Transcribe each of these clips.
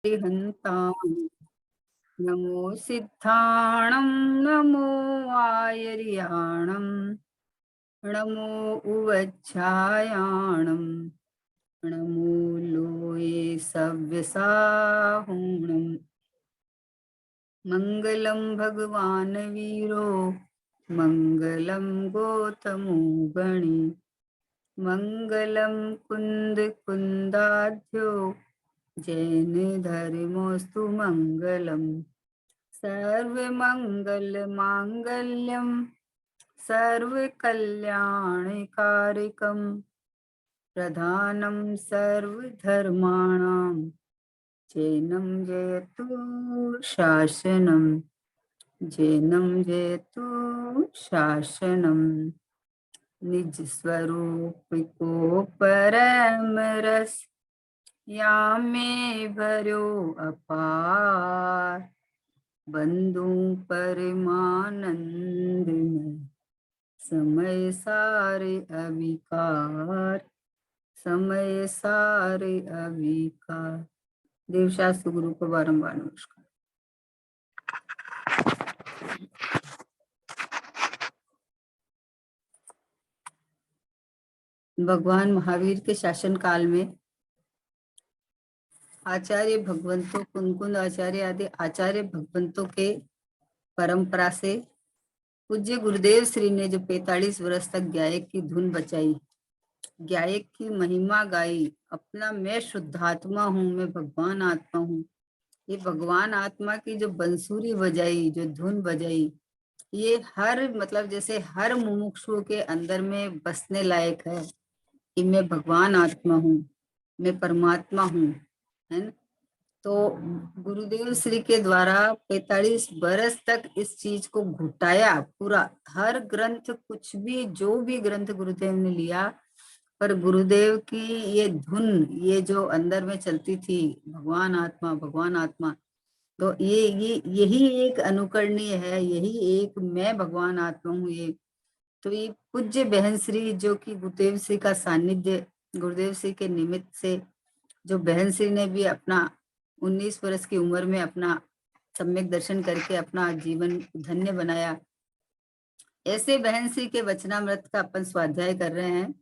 हन्तां नमो सिद्धाणं नमो आयर्याणं नमो उवच्छायाणं नमो लोये सव्यसाहुणं मङ्गलं भगवान् वीरो मङ्गलं गौतमो गणी मङ्गलं कुन्द कुन्दाढ्यो जैन धर्मोऽस्तु मङ्गलम् सर्वमङ्गलमाङ्गल्यं सर्वकल्याणकारिकं प्रधानं सर्वधर्माणां जैनं जयतु शासनं जैनं जयतु शासनं निज स्वरूप को परम रस यामे भरो अपार बंधु परमानंद में समय सारे अविकार समय सारे अविकार। देवशास्त्र गुरु को बारंबार नमस्कार। भगवान महावीर के शासन काल में आचार्य भगवंतों कुंकुंद आचार्य आदि आचार्य भगवंतों के परंपरा से पूज्य गुरुदेव श्री ने जो 45 वर्ष तक गायक की धुन बचाई, गायक की महिमा गाई, अपना मैं शुद्धात्मा हूँ, मैं भगवान आत्मा हूँ, ये भगवान आत्मा की जो बंसुरी बजाई, जो धुन बजाई, ये हर मतलब जैसे हर मुमुक्षु के अंदर में बसने लायक है कि मैं भगवान आत्मा हूँ, मैं परमात्मा हूँ, है ना। तो गुरुदेव श्री के द्वारा 45 बरस तक इस चीज को घुटाया पूरा, हर ग्रंथ कुछ भी जो भी ग्रंथ गुरुदेव ने लिया, पर गुरुदेव की ये धुन, ये जो अंदर में चलती थी भगवान आत्मा, तो यही एक अनुकरणीय है, यही एक मैं भगवान आत्मा हूँ। ये तो ये पूज्य बहन श्री जो कि गुरुदेव श्री का सानिध्य, गुरुदेव श्री के निमित्त से जो बहन श्री ने भी अपना 19 वर्ष की उम्र में अपना सम्यक दर्शन करके अपना जीवन धन्य बनाया, ऐसे बहन श्री के वचनामृत का अपन स्वाध्याय कर रहे हैं।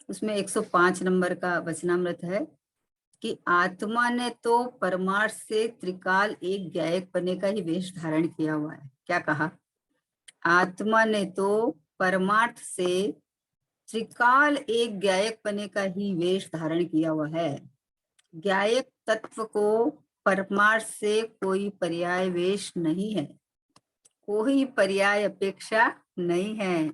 उसमें 105 नंबर का वचनामृत है कि आत्मा ने तो परमार्थ से त्रिकाल एक गायक बने का ही वेश धारण किया हुआ है। क्या कहा? आत्मा ने तो परमार्थ से त्रिकाल एक गायक बने का ही वेश धारण किया हुआ है। गायक तत्व को परमार्थ से कोई पर्याय वेश नहीं है, कोई पर्याय अपेक्षा नहीं है।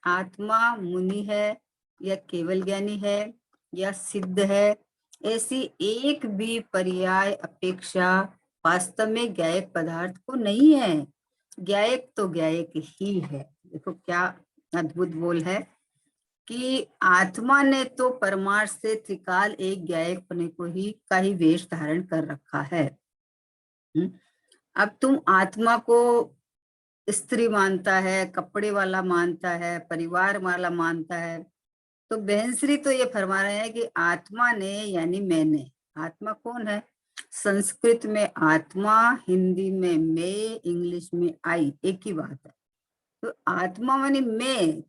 आत्मा मुनि है या केवल ज्ञानी है या सिद्ध है, ऐसी एक भी पर्याय अपेक्षा वास्तव में गायक पदार्थ को नहीं है। गायक तो गायक ही है। देखो क्या अद्भुत बोल है कि आत्मा ने तो परमार्थ से त्रिकाल एक गायक बने को ही का ही वेश धारण कर रखा है। अब तुम आत्मा को स्त्री मानता है, कपड़े वाला मानता है, परिवार वाला मानता है, तो बहन श्री तो ये फरमा रहे हैं कि आत्मा ने यानी मैंने। आत्मा कौन है? संस्कृत में आत्मा, हिंदी में मैं, इंग्लिश में आई, एक ही बात है। तो आत्मा मानी मैं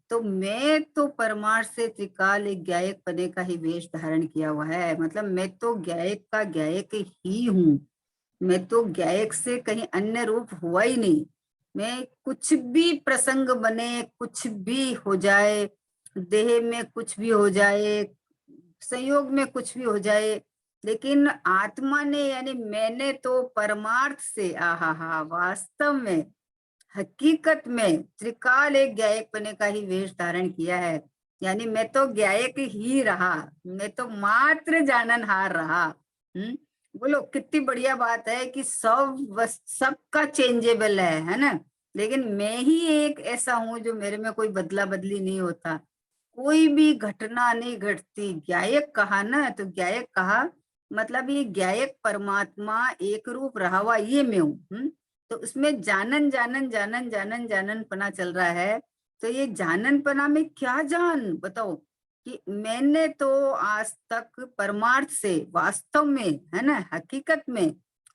तो परमार्थ से त्रिकाल एक गायक बने का ही वेश धारण किया हुआ है। मतलब मैं तो गायक का गायक ही हूँ, मैं तो गायक से कहीं अन्य रूप हुआ ही नहीं। मैं कुछ भी प्रसंग बने, कुछ भी हो जाए, देह में कुछ भी हो जाए, संयोग में कुछ भी हो जाए, लेकिन आत्मा ने यानी मैंने तो परमार्थ से आहा वास्तव में हकीकत में त्रिकाल एक गायक बने का ही वेश धारण किया है। यानी मैं तो गायक ही रहा, मैं तो मात्र जाननहार रहा। बोलो कितनी बढ़िया बात है कि सबका चेंजेबल है ना। लेकिन मैं ही एक ऐसा हूं जो मेरे में कोई बदला बदली नहीं होता, कोई भी घटना नहीं घटती। गायक कहा ना, तो गायक कहा मतलब ये गायक परमात्मा एक रूप रहा हुआ ये मैं हूँ। तो उसमें जानन जानन जानन जानन जानन पना चल रहा है। तो ये जानन पना में क्या जान बताओ कि मैंने तो आज तक परमार्थ से वास्तव में, है ना, हकीकत में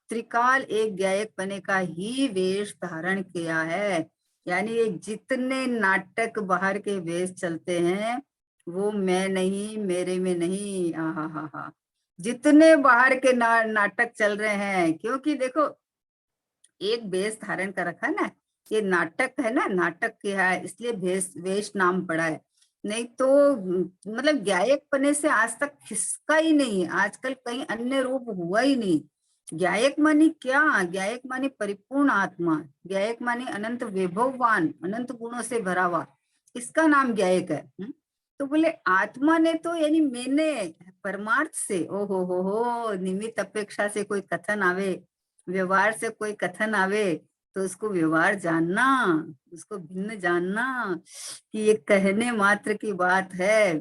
त्रिकाल एक गायक बने का ही वेश धारण किया है। यानी ये जितने नाटक बाहर के वेश चलते हैं वो मैं नहीं, मेरे में नहीं। हा। जितने बाहर के नाटक चल रहे हैं, क्योंकि देखो एक वेश धारण कर रखा है ना, ये नाटक है ना, नाटक किया है इसलिए वेश वेश नाम पड़ा है। नहीं तो मतलब गायक बने से आज तक खिसका ही नहीं, आजकल कहीं अन्य रूप हुआ ही नहीं। गायक मानी क्या? गायक मानी परिपूर्ण आत्मा, गायक मानी अनंत वैभववान, अनंत गुणों से भरा हुआ, इसका नाम गायक है। तो बोले आत्मा ने तो यानी मैंने परमार्थ से, ओ हो निमित्त अपेक्षा से कोई कथन आवे, व्यवहार से कोई कथन आवे तो उसको व्यवहार जानना, उसको भिन्न जानना कि ये कहने मात्र की बात है।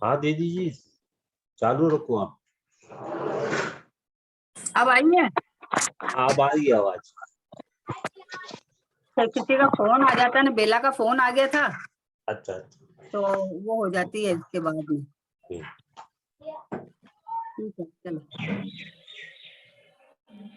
हाँ दीदी जी, चालू रखो आप। अब आई है? अब आ रही है आवाज। तो किसी का फोन आ जाता है ना, बेला का फोन आ गया था, अच्छा अच्छा। तो वो हो जाती है इसके बाद में। ठीक। ठीक है, चलो।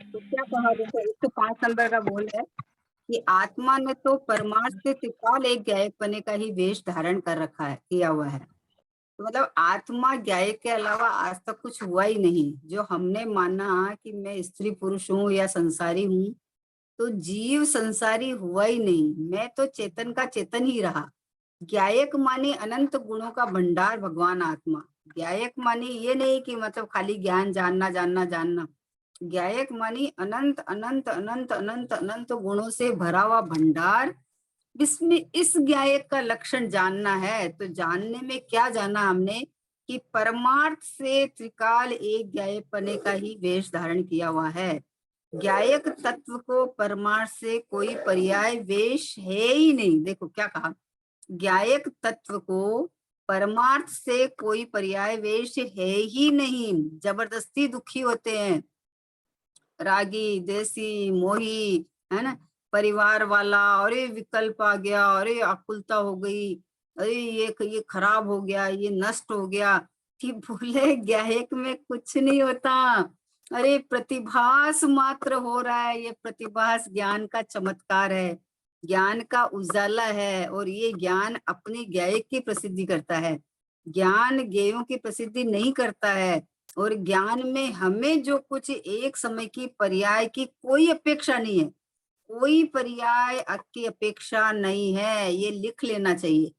तो क्या कहा, देखो 105 नंबर का बोल है कि आत्मा ने तो परमार्थ से त्रिकाल एक ज्ञायक पने का ही वेश धारण कर रखा है, किया हुआ है। तो मतलब आत्मा ज्ञायक के अलावा आज तक कुछ हुआ ही नहीं। जो हमने माना कि मैं स्त्री पुरुष हूँ या संसारी हूँ, तो जीव संसारी हुआ ही नहीं, मैं तो चेतन का चेतन ही रहा। ज्ञायक माने अनंत गुणों का भंडार भगवान आत्मा। ज्ञायक माने ये नहीं कि मतलब खाली ज्ञान जानना जानना जानना। ज्ञायक मानी अनंत अनंत अनंत अनंत अनंत गुणों से भरा हुआ भंडार। इसमें इस ज्ञायक का लक्षण जानना है, तो जानने में क्या जाना हमने कि परमार्थ से त्रिकाल एक ज्ञायक पने का ही वेश धारण किया हुआ है। ज्ञायक तत्व को परमार्थ से कोई पर्याय वेश है ही नहीं। देखो क्या कहा, ज्ञायक तत्व को परमार्थ से कोई पर्याय वेश है ही नहीं। जबरदस्ती दुखी होते हैं, रागी देसी मोही, है ना, परिवार वाला, अरे विकल्प आ गया, अरे आकुलता हो गई, अरे ये खराब हो गया, ये नष्ट हो गया। कि बोले ज्ञायक में कुछ नहीं होता। अरे प्रतिभास मात्र हो रहा है, ये प्रतिभास ज्ञान का चमत्कार है, ज्ञान का उजाला है। और ये ज्ञान अपनी ज्ञायक की प्रसिद्धि करता है, ज्ञान ज्ञेयों की प्रसिद्धि नहीं करता है। और ज्ञान में हमें जो कुछ एक समय की पर्याय की कोई अपेक्षा नहीं है, कोई पर्याय की अपेक्षा नहीं है, ये लिख लेना चाहिए।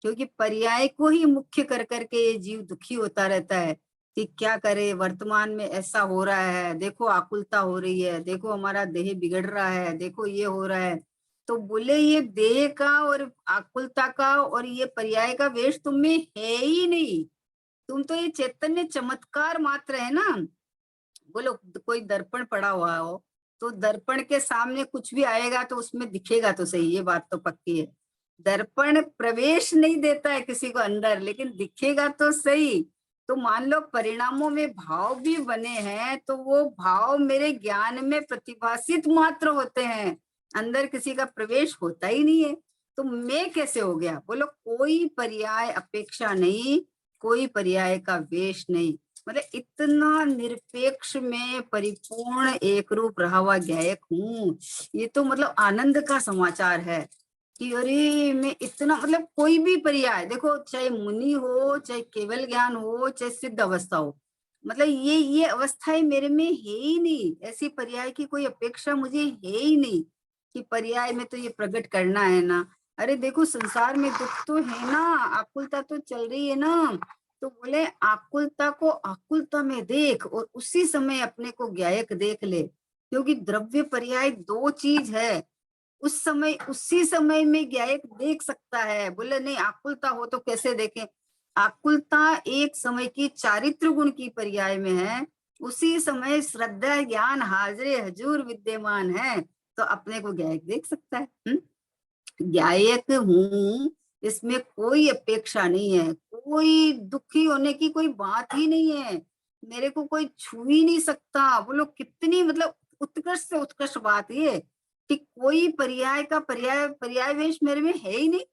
क्योंकि पर्याय को ही मुख्य कर करके ये जीव दुखी होता रहता है कि क्या करे, वर्तमान में ऐसा हो रहा है, देखो आकुलता हो रही है, देखो हमारा देह बिगड़ रहा है, देखो ये हो रहा है। तो बोले ये देह का और आकुलता का और ये पर्याय का वेश तुम में है ही नहीं। तुम तो ये चैतन्य चमत्कार मात्र है ना। बोलो कोई दर्पण पड़ा हुआ हो, तो दर्पण के सामने कुछ भी आएगा तो उसमें दिखेगा तो सही, ये बात तो पक्की है। दर्पण प्रवेश नहीं देता है किसी को अंदर, लेकिन दिखेगा तो सही। तो मान लो परिणामों में भाव भी बने हैं, तो वो भाव मेरे ज्ञान में प्रतिभासित मात्र होते हैं, अंदर किसी का प्रवेश होता ही नहीं है। तो मैं कैसे हो गया, बोलो कोई पर्याय अपेक्षा नहीं, कोई पर्याय का वेश नहीं। मतलब इतना निरपेक्ष में परिपूर्ण एक रूप रहा हुआ ज्ञायक हूँ। ये तो मतलब आनंद का समाचार है कि अरे मैं इतना, मतलब कोई भी पर्याय देखो, चाहे मुनि हो, चाहे केवल ज्ञान हो, चाहे सिद्ध अवस्था हो, मतलब ये अवस्थाएं मेरे में है ही नहीं। ऐसी पर्याय की कोई अपेक्षा मुझे है ही नहीं कि पर्याय में तो ये प्रकट करना है ना। अरे देखो संसार में दुख तो है ना, आकुलता तो चल रही है ना। तो बोले आकुलता को आकुलता में देख और उसी समय अपने को ज्ञायक देख ले। क्योंकि द्रव्य पर्याय दो चीज है, उस समय उसी समय में ज्ञायक देख सकता है। बोले नहीं आकुलता हो तो कैसे देखें, आकुलता एक समय की चारित्र गुण की पर्याय में है, उसी समय श्रद्धा ज्ञान हाजरे हजूर विद्यमान है, तो अपने को ज्ञायक देख सकता है। ज्ञायक हूँ, इसमें कोई अपेक्षा नहीं है, कोई दुखी होने की कोई बात ही नहीं है, मेरे को कोई छू ही नहीं सकता। बोलो कितनी मतलब उत्कृष्ट से उत्कृष्ट बात ये कि कोई पर्याय का पर्याय पर्याय वेश मेरे में है ही नहीं।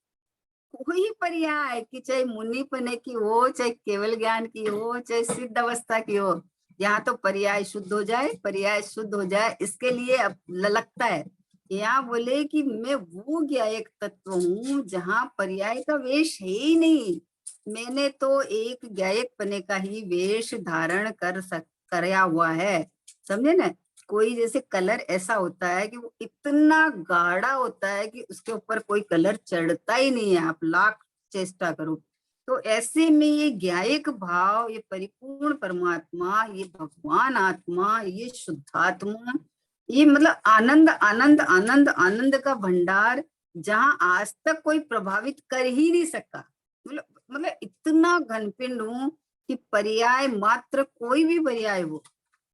कोई पर्याय कि चाहे मुनि पने की हो, चाहे केवल ज्ञान की हो, चाहे सिद्ध अवस्था की हो, यहाँ तो पर्याय शुद्ध हो जाए, पर्याय शुद्ध हो जाए, इसके लिए अब लगता है। यहाँ बोले कि मैं वो ज्ञायक तत्व हूँ जहाँ पर्याय का वेश है ही नहीं। मैंने तो एक ज्ञायक पने का ही वेश धारण कराया हुआ है, समझे ना। कोई जैसे कलर ऐसा होता है कि वो इतना गाढ़ा होता है कि उसके ऊपर कोई कलर चढ़ता ही नहीं है, आप लाख चेष्टा करो। तो ऐसे में ये ज्ञायक भाव, ये परिपूर्ण परमात्मा, ये भगवान आत्मा, ये शुद्धात्मा, ये मतलब आनंद आनंद आनंद आनंद का भंडार, जहां आज तक कोई प्रभावित कर ही नहीं सका। मतलब मतलब इतना घनपिंड हूँ कि पर्याय मात्र कोई भी पर्याय हो,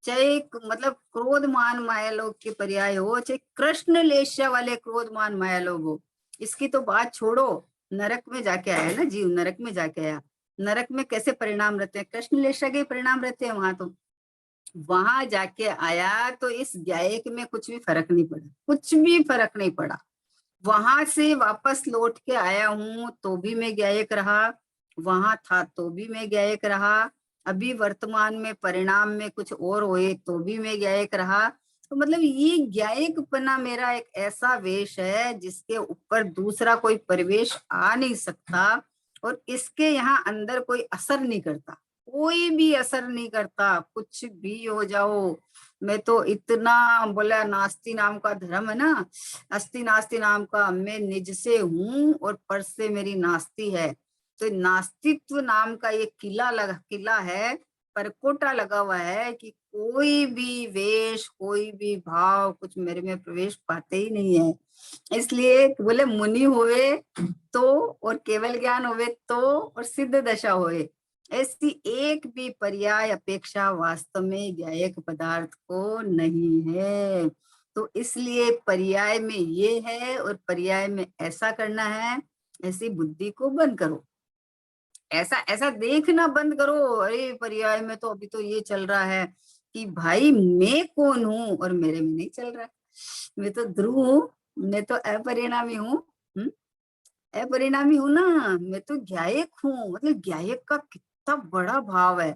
चाहे मतलब क्रोधमान मायालोक के पर्याय हो, चाहे कृष्ण लेस्या वाले क्रोधमान मायालोक हो, इसकी तो बात छोड़ो। नरक में जाके आया ना जीव, नरक में जाके आया, नरक में कैसे परिणाम रहते हैं, कृष्ण लेस्या के परिणाम रहते हैं वहां। तो वहां जाके आया तो इस गायक में कुछ भी फर्क नहीं पड़ा, कुछ भी फर्क नहीं पड़ा। वहां से वापस लौट के आया हूं तो भी मैं गायक रहा, वहां था तो भी मैं गायक रहा, अभी वर्तमान में परिणाम में कुछ और हुए तो भी मैं गायक रहा। तो मतलब ये गायकपना मेरा एक ऐसा वेश है जिसके ऊपर दूसरा कोई परिवेश आ नहीं सकता, और इसके यहाँ अंदर कोई असर नहीं करता, कोई भी असर नहीं करता, कुछ भी हो जाओ। मैं तो इतना बोला, नास्ति नाम का धर्म है ना, अस्ति नास्ति नाम का, मैं निज से हूँ और पर से मेरी नास्ति है। तो नास्तित्व नाम का ये किला है, परकोटा लगा हुआ है कि कोई भी वेश, कोई भी भाव कुछ मेरे में प्रवेश पाते ही नहीं है। इसलिए बोले मुनि होवे तो, और केवल ज्ञान होवे तो, और सिद्ध दशा होवे, ऐसी एक भी पर्याय अपेक्षा वास्तव में गायक पदार्थ को नहीं है। तो इसलिए पर्याय में ये है और पर्याय में ऐसा करना है, ऐसी बुद्धि को बंद करो, ऐसा ऐसा देखना बंद करो। अरे पर्याय में तो अभी तो ये चल रहा है कि भाई मैं कौन हूं, और मेरे में नहीं चल रहा है। मैं तो ध्रुव हूँ, मैं तो अपरिणामी हूँ, अपरिणामी हूं ना, मैं तो गायक हूँ। मतलब गायक का कितना बड़ा भाव है।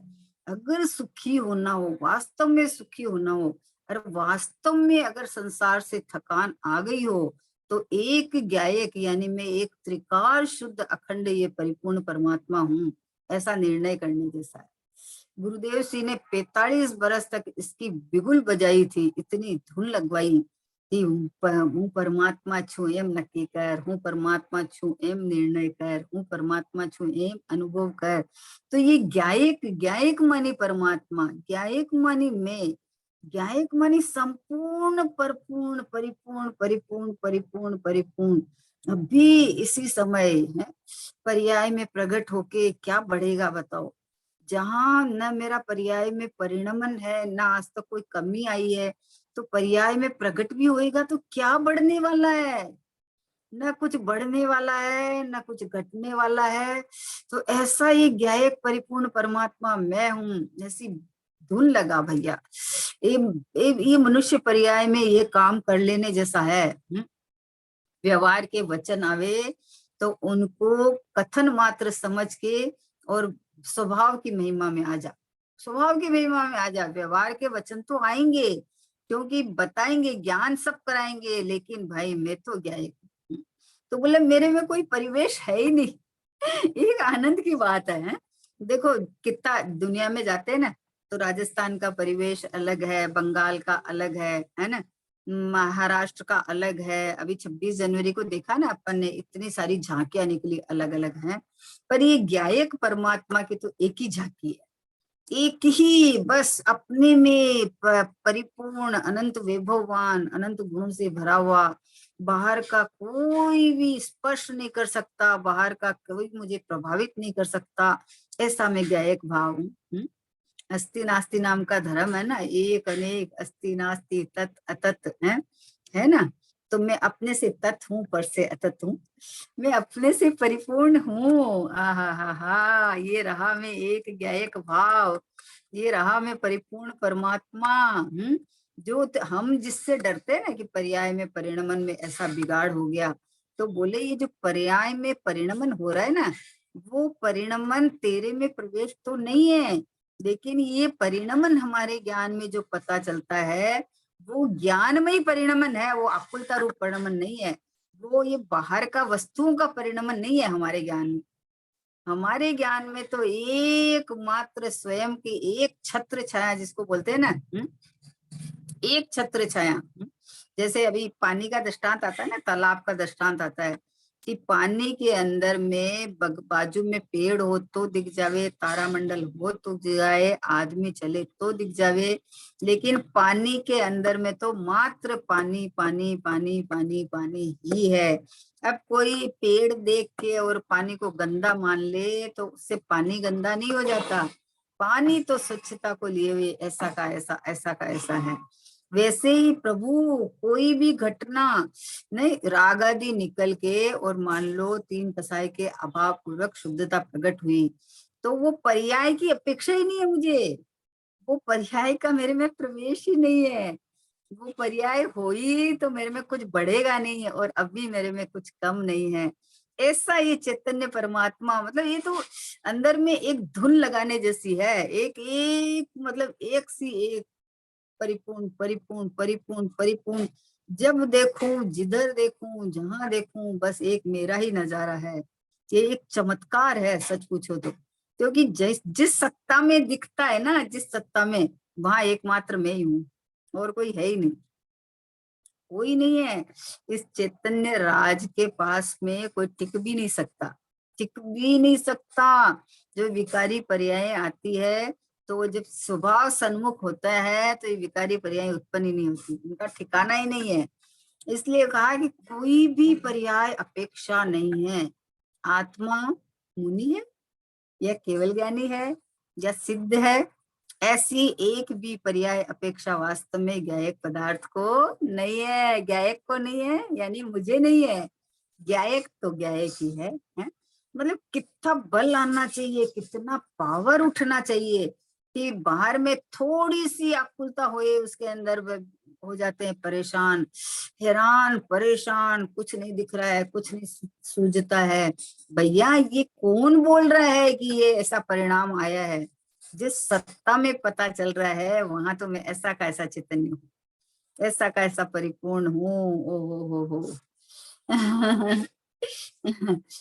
अगर सुखी होना हो, वास्तव में सुखी होना हो, और वास्तव में अगर संसार से थकान आ गई हो, तो एक गायक यानी मैं एक त्रिकाल शुद्ध अखंड ये परिपूर्ण परमात्मा हूँ, ऐसा निर्णय करने जैसा है। गुरुदेव जी ने 45 बरस तक इसकी बिगुल बजाई थी, इतनी धुन लगवाई कि હું પરમાત્મા છું એમ નક્કી કર, હું પરમાત્મા છું એમ निर्णय कर, હું પરમાત્મા છું એમ अनुभव कर। तो ये गायक, गायक मानी परमात्मा, गायक मानी मैं, गायक मानी संपूर्ण परिपूर्ण परिपूर्ण परिपूर्ण परिपूर्ण परिपूर्ण। अभी इसी समय है पर्याय में प्रकट होके क्या बढ़ेगा बताओ। जहां न मेरा पर्याय में परिणमन है, ना आज तक कोई कमी आई है, तो पर्याय में प्रकट भी होएगा तो क्या बढ़ने वाला है, न कुछ बढ़ने वाला है, न कुछ घटने वाला है। तो ऐसा ये गायक परिपूर्ण परमात्मा मैं हूँ, ऐसी धुन लगा भैया। ये मनुष्य पर्याय में ये काम कर लेने जैसा है। व्यवहार के वचन आवे तो उनको कथन मात्र समझ के और स्वभाव की महिमा में आ जा, स्वभाव की महिमा में आ जा। व्यवहार के वचन तो आएंगे क्योंकि बताएंगे, ज्ञान सब कराएंगे, लेकिन भाई मैं तो गायक हूँ। तो बोले मेरे में कोई परिवेश है ही नहीं। एक आनंद की बात है। देखो कितना दुनिया में जाते हैं ना, तो राजस्थान का परिवेश अलग है, बंगाल का अलग है ना, महाराष्ट्र का अलग है। अभी 26 जनवरी को देखा ना अपन ने, इतनी सारी झांकियां निकली, अलग अलग हैं। पर ये गायक परमात्मा की तो एक ही झांकी है, एक ही, बस अपने में परिपूर्ण अनंत वैभववान, अनंत गुण से भरा हुआ। बाहर का कोई भी स्पर्श नहीं कर सकता, बाहर का कोई मुझे प्रभावित नहीं कर सकता, ऐसा मैं गायक भाव हूँ। अस्ति नास्ति नाम का धर्म है ना, एक अनेक, अस्ति नास्ति तत् अतत है ना। तो मैं अपने से तत् हूँ, पर से अतत हूँ, मैं अपने से परिपूर्ण हूँ। आहा हा हा, ये रहा मैं एक गायक भाव, ये रहा मैं परिपूर्ण परमात्मा। जो हम जिससे डरते हैं ना कि पर्याय में परिणमन में ऐसा बिगाड़ हो गया, तो बोले ये जो पर्याय में परिणमन हो रहा है ना, वो परिणमन तेरे में प्रवेश तो नहीं है, लेकिन ये परिणमन हमारे ज्ञान में जो पता चलता है वो ज्ञानमय परिणमन है, वो आकुलता रूप परिणमन नहीं है। वो ये बाहर का वस्तुओं का परिणमन नहीं है हमारे ज्ञान में। हमारे ज्ञान में तो एकमात्र स्वयं की एक छत्र छाया जिसको बोलते हैं ना, एक छत्र छाया। जैसे अभी पानी का दृष्टांत आता है ना, तालाब का दृष्टांत आता है कि पानी के अंदर में बाजू में पेड़ हो तो दिख जावे, तारामंडल हो तो दिख जाए, आदमी चले तो दिख जावे, लेकिन पानी के अंदर में तो मात्र पानी पानी पानी पानी पानी ही है। अब कोई पेड़ देख के और पानी को गंदा मान ले तो उससे पानी गंदा नहीं हो जाता। पानी तो स्वच्छता को लिए हुए ऐसा का ऐसा, ऐसा का ऐसा है। वैसे ही प्रभु कोई भी घटना नहीं, राग आदि निकल के और मान लो तीन कसाय के अभाव पूर्वक शुद्धता प्रकट हुई, तो वो पर्याय की अपेक्षा ही नहीं है मुझे। वो पर्याय का मेरे में प्रवेश ही नहीं है। वो पर्याय हुई तो मेरे में कुछ बढ़ेगा नहीं है और अभी मेरे में कुछ कम नहीं है। ऐसा ये चैतन्य परमात्मा, मतलब ये तो अंदर में एक धुन लगाने जैसी है, एक एक मतलब एक सी एक, परिपूर्ण परिपूर्ण परिपूर्ण परिपूर्ण। जब देखूं, जिधर देखूं, जहां देखूं, बस एक मेरा ही नजारा है। ये एक चमत्कार है सच पूछो तो, क्योंकि जिस सत्ता में दिखता है ना, जिस सत्ता में, वहां एकमात्र मैं ही हूँ और कोई है ही नहीं, कोई नहीं है। इस चैतन्य राज के पास में कोई टिक भी नहीं सकता, टिक भी नहीं सकता। जो विकारी पर्याय आती है तो वो जब स्वभाव सन्मुख होता है तो ये विकारी पर्याय उत्पन्न ही नहीं होती, इनका ठिकाना ही नहीं है। इसलिए कहा कि कोई भी पर्याय अपेक्षा नहीं है। आत्मा मुनि है या केवल ज्ञानी है या सिद्ध है, ऐसी एक भी पर्याय अपेक्षा वास्तव में ज्ञायक पदार्थ को नहीं है, ज्ञायक को नहीं है, यानी मुझे नहीं है। ज्ञायक तो ज्ञायक ही है? मतलब कितना बल आना चाहिए, कितना पावर उठना चाहिए कि बाहर में थोड़ी सी आकुलता होए उसके अंदर हो जाते हैं परेशान, हैरान परेशान, कुछ नहीं दिख रहा है, कुछ नहीं सूझता है। भैया ये कौन बोल रहा है कि ये ऐसा परिणाम आया है? जिस सत्ता में पता चल रहा है वहां तो मैं ऐसा का ऐसा चैतन्य हूँ, ऐसा का ऐसा परिपूर्ण हूँ। ओ हो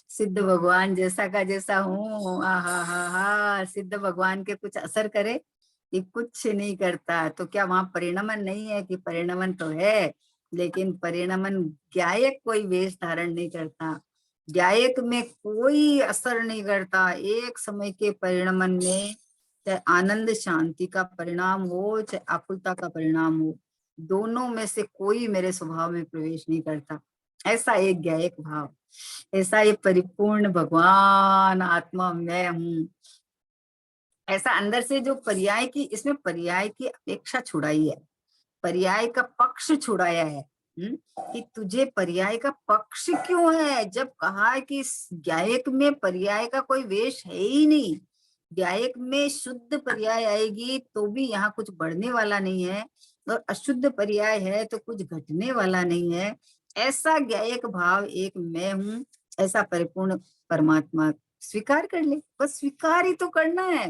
सिद्ध भगवान जैसा का जैसा हूँ। हा हा हा, सिद्ध भगवान के कुछ असर करे कि कुछ नहीं करता, तो क्या वहां परिणमन नहीं है? कि परिणमन तो है, लेकिन परिणमन ज्ञायक कोई वेश धारण नहीं करता, ज्ञायक में कोई असर नहीं करता। एक समय के परिणमन में चाहे आनंद शांति का परिणाम हो, चाहे आकुलता का परिणाम हो, दोनों में से कोई मेरे स्वभाव में प्रवेश नहीं करता। ऐसा एक ज्ञायक भाव, ऐसा ये परिपूर्ण भगवान आत्मा मैं हूँ, ऐसा अंदर से जो पर्याय की, इसमें पर्याय की अपेक्षा छुड़ाई है, पर्याय का पक्ष छुड़ाया है। कि तुझे पर्याय का पक्ष क्यों है? जब कहा है कि ज्ञायक में पर्याय का कोई वेश है ही नहीं, ज्ञायक में शुद्ध पर्याय आएगी तो भी यहाँ कुछ बढ़ने वाला नहीं है, और अशुद्ध पर्याय है तो कुछ घटने वाला नहीं है। ऐसा ज्ञायक भाव एक मैं हूँ, ऐसा परिपूर्ण परमात्मा स्वीकार कर ले, बस स्वीकार ही तो करना है।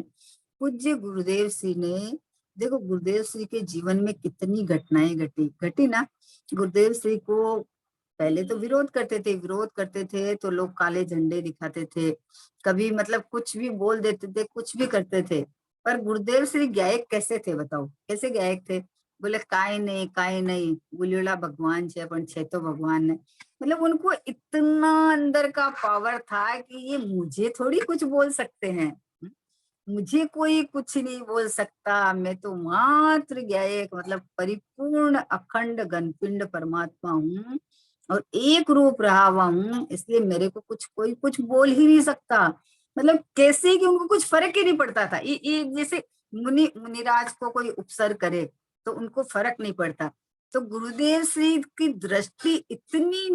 पूज्य गुरुदेव श्री ने, देखो गुरुदेव श्री के जीवन में कितनी घटनाएं घटी घटी ना। गुरुदेव श्री को पहले तो विरोध करते थे, विरोध करते थे तो लोग काले झंडे दिखाते थे, कभी मतलब कुछ भी बोल देते थे, कुछ भी करते थे। पर गुरुदेव श्री गायक कैसे थे बताओ, कैसे गायक थे? बोले काय नहीं बुलियोला भगवान छे, पण छे तो भगवान ने। मतलब उनको इतना अंदर का पावर था कि ये मुझे थोड़ी कुछ बोल सकते हैं, मुझे कोई कुछ नहीं बोल सकता, मैं तो मात्र गायक मतलब परिपूर्ण अखंड घनपिंड परमात्मा हूँ और एक रूप रहा हुआ हूँ, इसलिए मेरे को कुछ कोई कुछ बोल ही नहीं सकता। मतलब कैसे कि उनको कुछ फर्क ही नहीं पड़ता था। ये जैसे मुनिराज को कोई उपसर्ग करे तो उनको फर्क नहीं पड़ता, तो गुरुदेव श्री की दृष्टि इतनी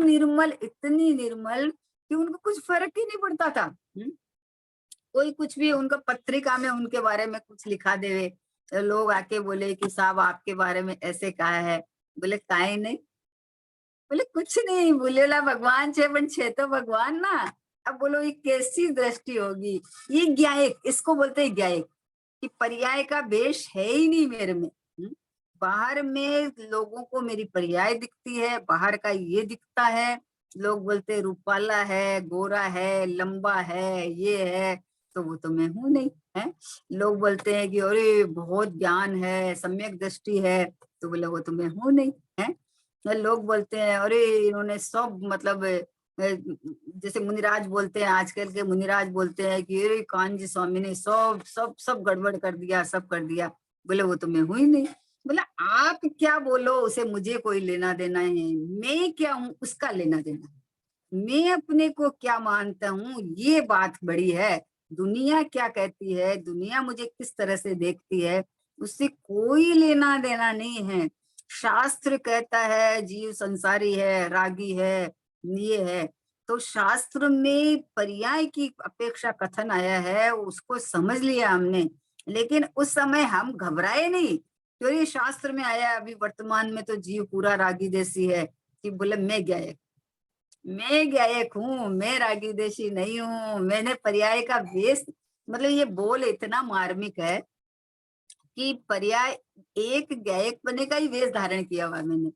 निर्मल कि उनको कुछ फर्क ही नहीं पड़ता था। कोई कुछ भी उनका पत्रिका में उनके बारे में कुछ लिखा देवे तो लोग आके बोले कि साहब आपके बारे में ऐसे कहा है, बोले काहे नहीं, बोले कुछ नहीं, बोलेला भगवान छे पण छे तो भगवान ना। अब बोलो ये कैसी दृष्टि होगी? ये ज्ञायक, इसको बोलते हैं ज्ञायक, कि पर्याय का वेश है ही नहीं मेरे में। बाहर में लोगों को मेरी पर्याय दिखती है, बाहर का ये दिखता है, लोग बोलते रूपाला है, गोरा है, लंबा है, ये है, तो वो तो मैं हूं नहीं है। लोग बोलते हैं कि अरे बहुत ज्ञान है, सम्यक दृष्टि है, तो बोले वो तो मैं हूं नहीं है। लोग बोलते हैं अरे इन्होंने सब मतलब जैसे मुनिराज बोलते हैं, आजकल के मुनिराज बोलते हैं कि अरे कान्जी स्वामी ने सब सब सब गड़बड़ कर दिया, सब कर दिया, बोले वो तो मैं हूं ही नहीं। बोला आप क्या बोलो उसे, मुझे कोई लेना देना है, मैं क्या हूँ उसका लेना देना है। मैं अपने को क्या मानता हूँ ये बात बड़ी है। दुनिया क्या कहती है, दुनिया मुझे किस तरह से देखती है, उससे कोई लेना देना नहीं है। शास्त्र कहता है जीव संसारी है, रागी है, ये है। तो शास्त्र में पर्याय की अपेक्षा कथन आया है, उसको समझ लिया हमने, लेकिन उस समय हम घबराए नहीं। तो ये शास्त्र में आया, अभी वर्तमान में तो जीव पूरा रागी देसी है कि बोले मैं गायक हूँ, मैं रागी देशी नहीं हूँ, मैंने पर्याय का वेश, मतलब ये बोल इतना मार्मिक है कि पर्याय एक गायक बनने का ही वेश धारण किया हुआ है मैंने।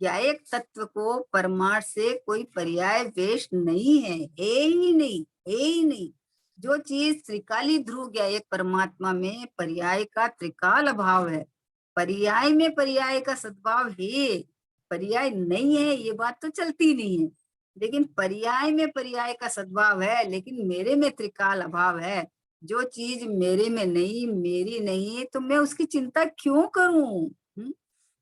गायक तत्व को परमार्थ से कोई पर्याय वेश नहीं है ही नहीं, है ही नहीं। जो चीज त्रिकाली ध्रुव गायक परमात्मा में पर्याय का त्रिकाल अभाव है, पर्याय में पर्याय का सद्भाव है, पर्याय नहीं है ये बात तो चलती नहीं है। लेकिन पर्याय में पर्याय का सद्भाव है, लेकिन मेरे में त्रिकाल अभाव है। जो चीज मेरे में नहीं, मेरी नहीं, तो मैं उसकी चिंता क्यों करूं?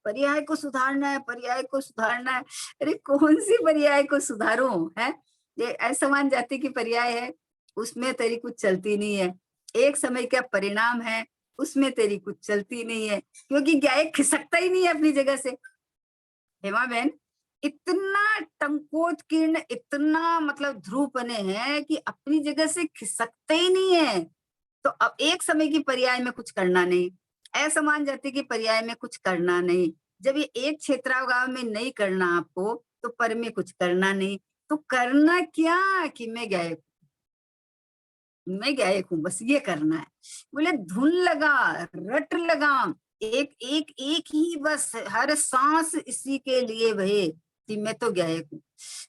पर्याय को सुधारना है, पर्याय को सुधारना है। अरे कौन सी पर्याय को सुधारूं? है ये असमान जाति की पर्याय है, उसमें तेरी कुछ चलती नहीं है। एक समय का परिणाम है, उसमें तेरी कुछ चलती नहीं है, क्योंकि गायक खिसकता ही नहीं है अपनी जगह से। हेमा बहन, इतना टंकोत्कीर्ण, इतना मतलब ध्रुव बने हैं कि अपनी जगह से खिसकते ही नहीं है। तो अब एक समय की पर्याय में कुछ करना नहीं, असमान जाति की पर्याय में कुछ करना नहीं। जब ये एक क्षेत्रावगाह में नहीं करना आपको, तो पर में कुछ करना नहीं। तो करना क्या कि मैं गायक हूँ, बस ये करना है। बोले धुन लगा, रट लगा, एक एक एक ही बस, हर सांस इसी के लिए भये कि मैं तो गायक हूँ,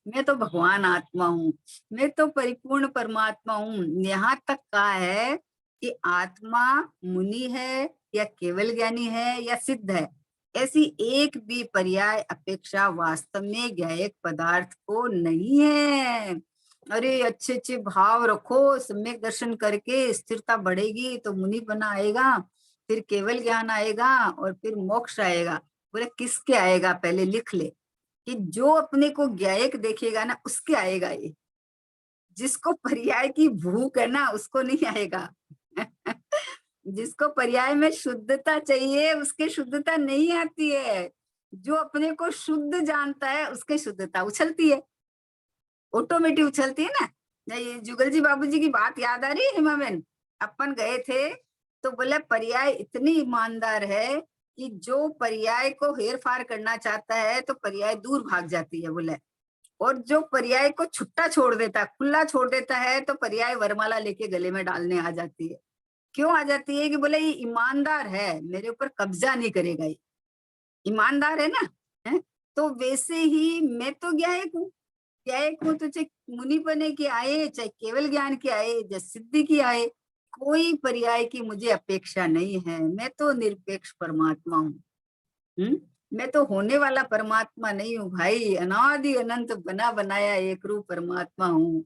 मैं तो भगवान आत्मा हूँ, मैं तो परिपूर्ण परमात्मा हूँ। यहाँ तक कहा है कि आत्मा मुनि है या केवल ज्ञानी है या सिद्ध है, ऐसी एक भी पर्याय अपेक्षा वास्तव में गायक पदार्थ को नहीं है। अरे अच्छे अच्छे भाव रखो, सम्यक दर्शन करके स्थिरता बढ़ेगी तो मुनि बना आएगा, फिर केवल ज्ञान आएगा और फिर मोक्ष आएगा। बोले किसके आएगा? पहले लिख ले कि जो अपने को गायक देखेगा ना उसके आएगा ये। जिसको पर्याय की भूख है ना उसको नहीं आएगा। जिसको पर्याय में शुद्धता चाहिए उसके शुद्धता नहीं आती है। जो अपने को शुद्ध जानता है उसके शुद्धता उछलती है, ऑटोमेटिक उछलती है ना। ये जुगल जी बाबू जी की बात याद आ रही है हेमा बहन? अपन गए थे तो बोले पर्याय इतनी ईमानदार है कि जो पर्याय को हेर फार करना चाहता है तो पर्याय दूर भाग जाती है बोले, और जो पर्याय को छुट्टा छोड़ देता है, खुला छोड़ देता है, तो पर्याय वरमाला लेके गले में डालने आ जाती है। क्यों आ जाती है? कि बोले ये ईमानदार है, मेरे ऊपर कब्जा नहीं करेगा, ये ईमानदार है ना। है तो वैसे ही मैं तो गायक हूँ, गायक हूँ तो चाहे मुनि बने के आए, चाहे केवल ज्ञान के आए, चाहे सिद्धि की आए, कोई पर्याय की मुझे अपेक्षा नहीं है। मैं तो निरपेक्ष परमात्मा हूँ। मैं तो होने वाला परमात्मा नहीं हूँ भाई, अनादि अनंत बना बनाया एक रूप परमात्मा हूँ।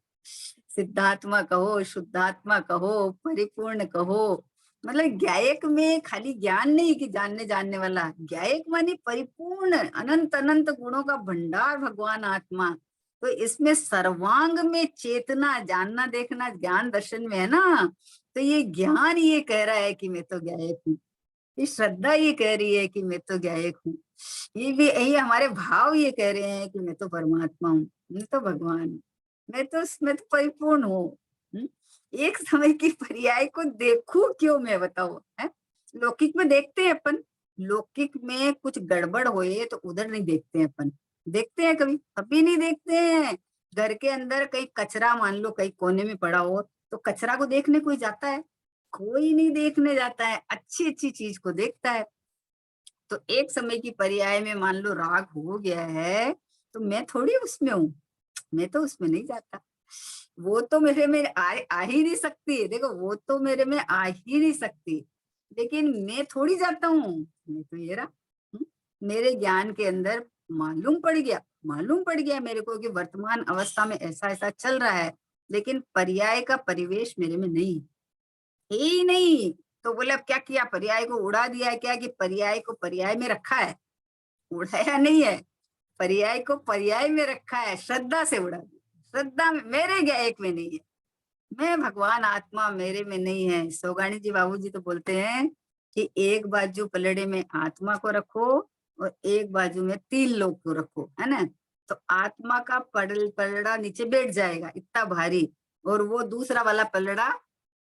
सिद्धात्मा कहो, शुद्धात्मा कहो, परिपूर्ण कहो। मतलब गायक में खाली ज्ञान नहीं कि जानने जानने वाला, गायक माने परिपूर्ण अनंत अनंत गुणों का भंडार भगवान आत्मा। तो इसमें सर्वांग में चेतना, जानना देखना ज्ञान दर्शन में है ना। तो ये ज्ञान ये कह रहा है कि मैं तो गायक हूँ, ये श्रद्धा ये कह रही है कि मैं तो गायक हूँ, ये हमारे भाव ये कह रहे हैं कि मैं तो परमात्मा हूँ, मैं तो भगवान हूँ, मैं तो परिपूर्ण हूँ। एक समय की पर्याय को देखूं क्यों, मैं बताओ है। लौकिक में देखते हैं अपन, लौकिक में कुछ गड़बड़ होए तो उधर नहीं देखते हैं अपन, देखते हैं कभी? कभी नहीं देखते हैं। घर के अंदर कहीं कचरा मान लो कहीं कोने में पड़ा हो तो कचरा को देखने कोई जाता है? कोई नहीं देखने जाता है, अच्छी अच्छी चीज को देखता है। तो एक समय की पर्याय में मान लो राग हो गया है, तो मैं थोड़ी उसमें हूँ, मैं तो उसमें नहीं जाता। वो तो मेरे में आ ही नहीं सकती, देखो वो तो मेरे में आ ही नहीं सकती, लेकिन मैं थोड़ी जाता हूँ। मैं तो ये रहा, मेरे ज्ञान के अंदर मालूम पड़ गया मेरे को कि वर्तमान अवस्था में ऐसा ऐसा चल रहा है, लेकिन पर्याय का परिवेश मेरे में नहीं है ही नहीं। तो बोले अब क्या किया, पर्याय को उड़ा दिया है क्या? कि पर्याय को पर्याय में रखा है? उड़ाया नहीं है, पर्याय को पर्याय में रखा है, श्रद्धा से उड़ा दिया। श्रद्धा में मेरे ज्ञायक में नहीं है, मैं भगवान आत्मा मेरे में नहीं है। सोगानी जी बाबूजी तो बोलते हैं कि एक बाजू पलड़े में आत्मा को रखो और एक बाजू में तीन लोग को रखो, है ना। तो आत्मा का पलड़ा नीचे बैठ जाएगा इतना भारी, और वो दूसरा वाला पलड़ा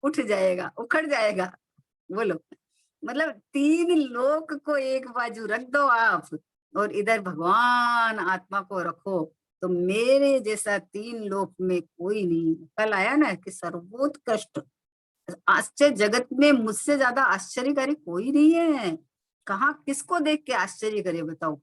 उठ जाएगा, उखड़ जाएगा। बोलो, मतलब तीन लोक को एक बाजू रख दो आप, और इधर भगवान आत्मा को रखो, तो मेरे जैसा तीन लोक में कोई नहीं। कल आया ना कि सर्वोत्कृष्ट आश्चर्य जगत में मुझसे ज्यादा आश्चर्यकारी कोई नहीं है। कहाँ किसको देख के आश्चर्य करे बताओ।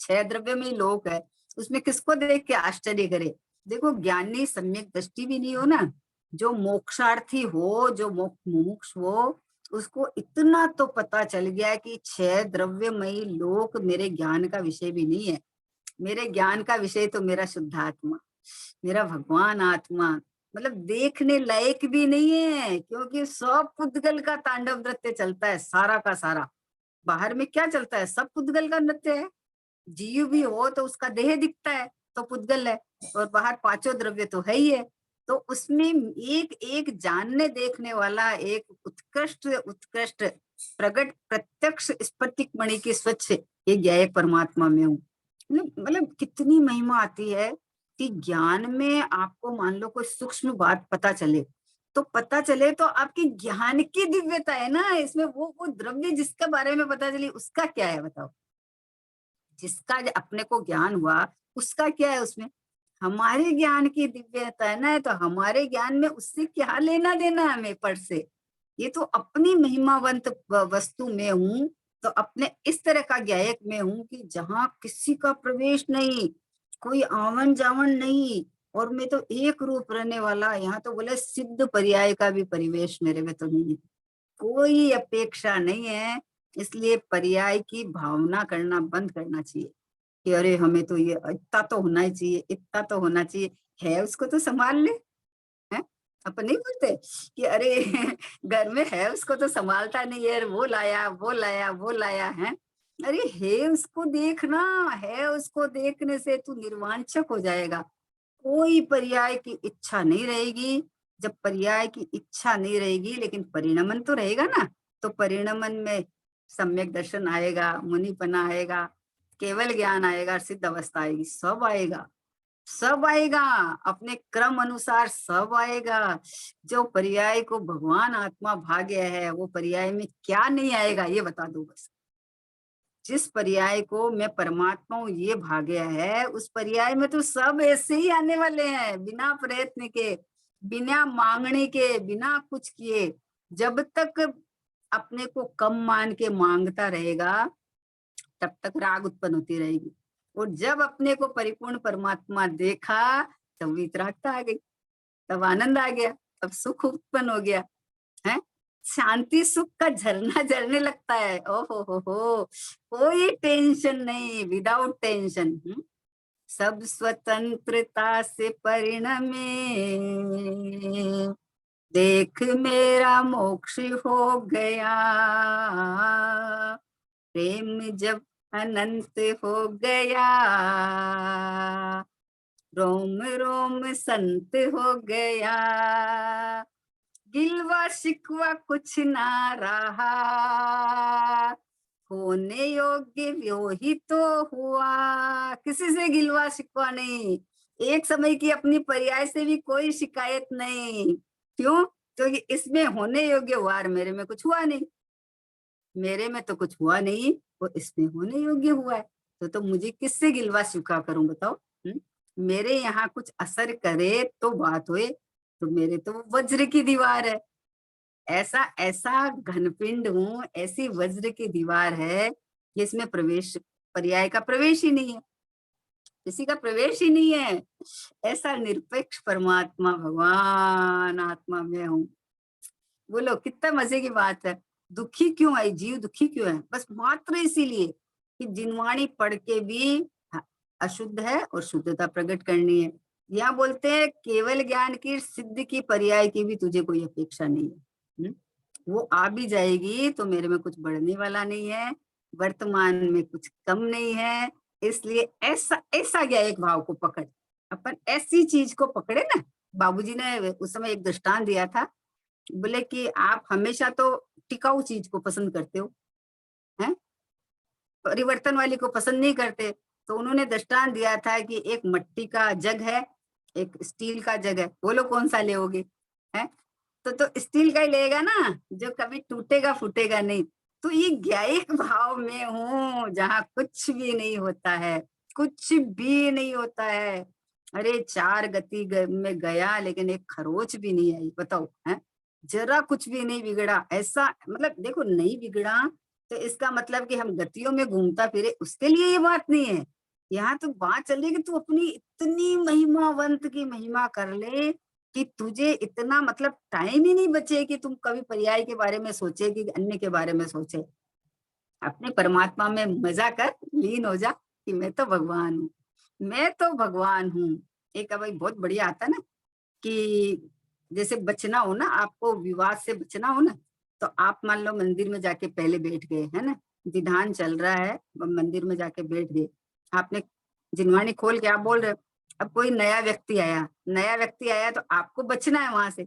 6 द्रव्य में लोक है, उसमें किसको देख के आश्चर्य करे। देखो, ज्ञानी सम्यक दृष्टि भी नहीं हो ना, जो मोक्षार्थी हो, जो मुमुक्ष हो, उसको इतना तो पता चल गया कि 6 द्रव्यमयी लोक मेरे ज्ञान का विषय भी नहीं है। मेरे ज्ञान का विषय तो मेरा शुद्ध आत्मा, मेरा भगवान आत्मा, मतलब देखने लायक भी नहीं है, क्योंकि सब पुद्गल का तांडव नृत्य चलता है, सारा का सारा। बाहर में क्या चलता है, सब पुद्गल का नृत्य है। जीव भी हो तो उसका देह दिखता है तो पुद्गल है, और बाहर पांचों द्रव्य तो है ही है। तो उसमें एक एक जानने देखने वाला एक उत्कृष्ट उत्कृष्ट प्रगट प्रत्यक्ष स्फटिक मणि की स्वच्छ ये ज्ञाय परमात्मा में हूँ। मतलब कितनी महिमा आती है कि ज्ञान में आपको मान लो कोई सूक्ष्म बात पता चले, तो पता चले तो आपकी ज्ञान की दिव्यता है ना इसमें। वो द्रव्य जिसके बारे में पता चली उसका क्या है बताओ। जिसका अपने को ज्ञान हुआ उसका क्या है उसमें, हमारे ज्ञान की दिव्यता है ना। तो हमारे ज्ञान में उससे क्या लेना देना हमें पर से। ये तो अपनी महिमावंत वस्तु में हूँ, तो अपने इस तरह का ज्ञायक में हूँ कि जहाँ किसी का प्रवेश नहीं, कोई आवन जावन नहीं, और मैं तो एक रूप रहने वाला। यहाँ तो बोले सिद्ध पर्याय का भी परिवेश मेरे में तो नहीं है, कोई अपेक्षा नहीं है। इसलिए पर्याय की भावना करना बंद करना चाहिए कि अरे हमें तो ये इतना तो होना ही चाहिए, इतना तो होना चाहिए। है उसको तो संभाल ले, है। अपन नहीं बोलते कि अरे घर में है उसको तो संभालता नहीं है, वो लाया वो लाया वो लाया है। अरे है उसको देखना, है उसको देखने से तू निर्वांछक हो जाएगा। कोई पर्याय की इच्छा नहीं रहेगी। जब पर्याय की इच्छा नहीं रहेगी लेकिन परिणमन तो रहेगा ना, तो परिणमन में सम्यक दर्शन आएगा, मुनिपना आएगा, केवल ज्ञान आएगा, सिद्ध अवस्था आएगी, सब आएगा, सब आएगा अपने क्रम अनुसार, सब आएगा। जो पर्याय को भगवान आत्मा भाग गया है वो पर्याय में क्या नहीं आएगा ये बता दो बस। जिस पर्याय को मैं परमात्मा हूँ ये भाग गया है, उस पर्याय में तो सब ऐसे ही आने वाले हैं, बिना प्रयत्न के, बिना मांगने के, बिना कुछ किए। जब तक अपने को कम मान के मांगता रहेगा तब तक राग उत्पन्न होती रहेगी, और जब अपने को परिपूर्ण परमात्मा देखा तब वितरागता आ गई, तब आनंद आ गया, तब सुख उत्पन्न हो गया है। शांति सुख का झरना झरने लगता है। ओहो हो, कोई टेंशन नहीं, विदाउट टेंशन। सब स्वतंत्रता से परिणमे, देख मेरा मोक्ष हो गया। प्रेम जब अनंत हो गया, रोम रोम संत हो गया। गिलवा शिकवा कुछ ना रहा, होने योग्य वो ही तो हुआ। किसी से गिलवा शिकवा नहीं, एक समय की अपनी पर्याय से भी कोई शिकायत नहीं। क्यों? क्योंकि इसमें होने योग्य हुआ और मेरे में कुछ हुआ नहीं, मेरे में तो कुछ हुआ नहीं, वो इसमें होने योग्य हुआ है। तो मुझे किससे गिलवा शिकवा करूं बताओ। मेरे यहाँ कुछ असर करे तो बात होए, तो मेरे तो वज्र की दीवार है। ऐसा ऐसा घनपिंड हूँ, ऐसी वज्र की दीवार है जिसमें प्रवेश पर्याय का प्रवेश ही नहीं है, किसी का प्रवेश ही नहीं है। ऐसा निरपेक्ष परमात्मा भगवान आत्मा में हूँ। बोलो कितना मजे की बात है। दुखी क्यों है जीव, दुखी क्यों है? बस मात्र इसीलिए कि जिनवाणी पढ़ के भी अशुद्ध है और शुद्धता प्रकट करनी है। यहाँ बोलते हैं केवल ज्ञान की सिद्ध की पर्याय की भी तुझे कोई अपेक्षा नहीं है। वो आ भी जाएगी तो मेरे में कुछ बढ़ने वाला नहीं है, वर्तमान में कुछ कम नहीं है। इसलिए ऐसा ऐसा ज्ञायक भाव को पकड़, अपन ऐसी चीज को पकड़े ना, बाबूजी ने उस समय एक दृष्टांत दिया था, बोले कि आप हमेशा तो टिकाऊ चीज को पसंद करते हो, हैं, परिवर्तन वाली को पसंद नहीं करते। तो उन्होंने दृष्टांत दिया था कि एक मिट्टी का जग है, एक स्टील का जग है, बोलो कौन सा लेओगे, हैं? तो स्टील का ही लेगा ना, जो कभी टूटेगा फूटेगा नहीं। तो ये ज्ञायिक भाव में हूँ, जहाँ कुछ भी नहीं होता है, कुछ भी नहीं होता है। अरे 4 गति में गया लेकिन एक खरोच भी नहीं आई, बताओ, हैं? जरा कुछ भी नहीं बिगड़ा, ऐसा मतलब देखो नहीं बिगड़ा, तो इसका मतलब कि हम गतियों में घूमता फिरे, उसके लिए ये बात नहीं है। यहाँ तो बात चल रही है कि तू अपनी इतनी महिमावंत की महिमा कर ले कि तुझे इतना मतलब टाइम ही नहीं बचे कि तुम कभी पर्याय के बारे में सोचे कि अन्य के बारे में सोचे। अपने परमात्मा में मजा कर, लीन हो जा कि मैं तो भगवान हूँ, मैं तो भगवान हूँ। एक अभी बहुत बढ़िया आता ना कि जैसे बचना हो ना, आपको विवाद से बचना हो ना, तो आप मान लो मंदिर में जाके पहले बैठ गए, है ना, विधान चल रहा है, मंदिर में जाके बैठ गए, आपने जिनवाणी खोल के आप बोल रहे हो। अब कोई नया व्यक्ति आया तो आपको बचना है वहां से।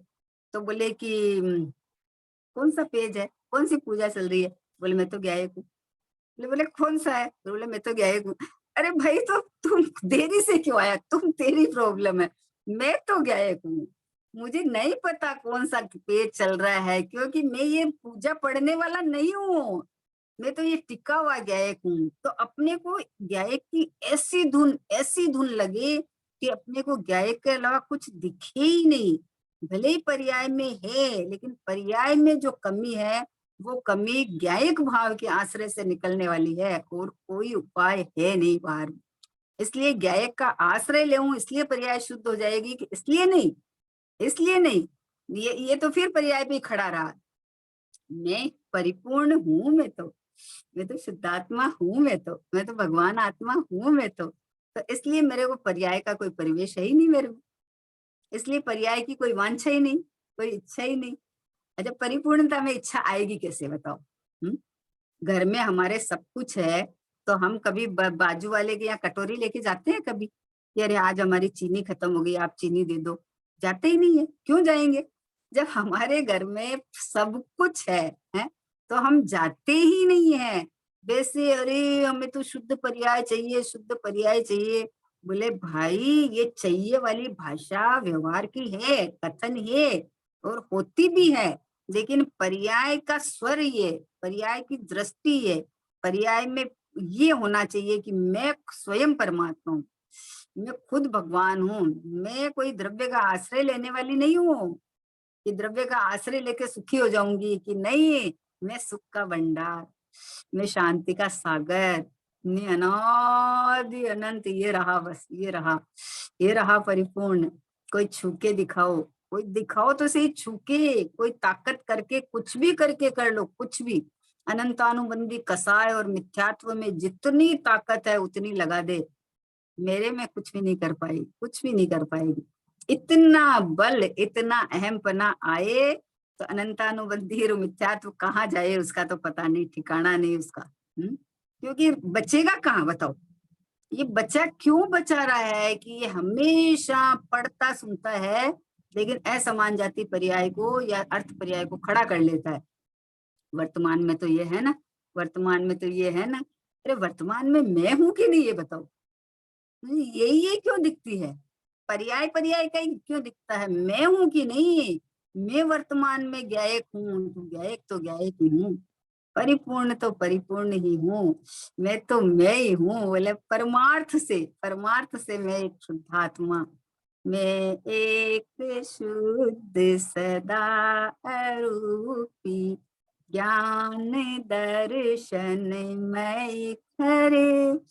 तो बोले कि कौन सा पेज है, कौन सी पूजा चल रही है? बोले मैं तो गायक हूँ। बोले कौन सा है? तो बोले मैं तो गायक हूँ। अरे भाई तो तुम देरी से क्यों आया, तुम तेरी प्रॉब्लम है, मैं तो गायक हूँ। मुझे नहीं पता कौन सा पेज चल रहा है, क्योंकि मैं ये पूजा पढ़ने वाला नहीं हूँ, मैं तो ये टिका हुआ गायक हूँ। तो अपने को गायक की ऐसी धुन लगे कि अपने को गायक के अलावा कुछ दिखे ही नहीं। भले ही पर्याय में है, लेकिन पर्याय में जो कमी है वो कमी गायक भाव के आश्रय से निकलने वाली है, और कोई उपाय है नहीं बाहर। इसलिए गायक का आश्रय लेऊं इसलिए पर्याय शुद्ध हो जाएगी, कि इसलिए नहीं, ये तो फिर पर्याय पे ही खड़ा रहा। मैं परिपूर्ण हूँ, मैं तो शुद्धात्मा हूँ, मैं तो भगवान आत्मा हूँ, तो इसलिए मेरे को पर्याय का कोई परिवेश है ही नहीं मेरे को, इसलिए पर्याय की कोई वांछा ही नहीं, कोई इच्छा ही नहीं। अच्छा, परिपूर्णता में इच्छा आएगी कैसे, बताओ? घर में हमारे सब कुछ है, तो हम कभी बाजू वाले के यहाँ कटोरी लेके जाते हैं कभी कि अरे आज हमारी चीनी खत्म हो गई, आप चीनी दे दो? जाते ही नहीं है। क्यों जाएंगे? जब हमारे घर में सब कुछ है, तो हम जाते ही नहीं है। वैसे अरे हमें तो शुद्ध पर्याय चाहिए, शुद्ध पर्याय चाहिए। बोले भाई, ये चाहिए वाली भाषा व्यवहार की है, कथन है, और होती भी है, लेकिन पर्याय का स्वर ये, पर्याय की दृष्टि है, पर्याय में ये होना चाहिए कि मैं स्वयं परमात्मा हूँ, मैं खुद भगवान हूँ, मैं कोई द्रव्य का आश्रय लेने वाली नहीं हूँ कि द्रव्य का आश्रय लेके सुखी हो जाऊंगी, कि नहीं, मैं सुख का भंडार, मैं शांति का सागर, मैं अनादि अनंत, ये रहा, बस ये रहा परिपूर्ण। कोई छू के दिखाओ, कोई दिखाओ तो सही, छू के, कोई ताकत करके, कुछ भी करके कर लो, कुछ भी। अनंतानुबंधी कसाय और मिथ्यात्व में जितनी ताकत है उतनी लगा दे, मेरे में कुछ भी नहीं कर पाई, कुछ भी नहीं कर पाएगी। इतना बल, इतना अहमपना आए तो अनंतानुबंधी और मिथ्यात्व कहाँ जाए, उसका तो पता नहीं, ठिकाना नहीं उसका। क्योंकि बचेगा कहाँ, बताओ? ये बचा क्यों बचा रहा है कि ये हमेशा पढ़ता सुनता है, लेकिन असमान जाति पर्याय को या अर्थ पर्याय को खड़ा कर लेता है। वर्तमान में तो ये है ना, वर्तमान में तो ये है ना। अरे वर्तमान में मैं हूं कि नहीं, ये बताओ? ये क्यों दिखती है? पर्याय पर्याय का ही क्यों दिखता है? मैं हूं कि नहीं? मैं वर्तमान में गायक हूँ, तो गायक ही हूँ, परिपूर्ण तो परिपूर्ण ही हूँ, मैं तो मैं ही हूँ। बोले परमार्थ से मैं एक शुद्धात्मा, मैं एक शुद्ध सदा रूपी, ज्ञान दर्शन मय खरे,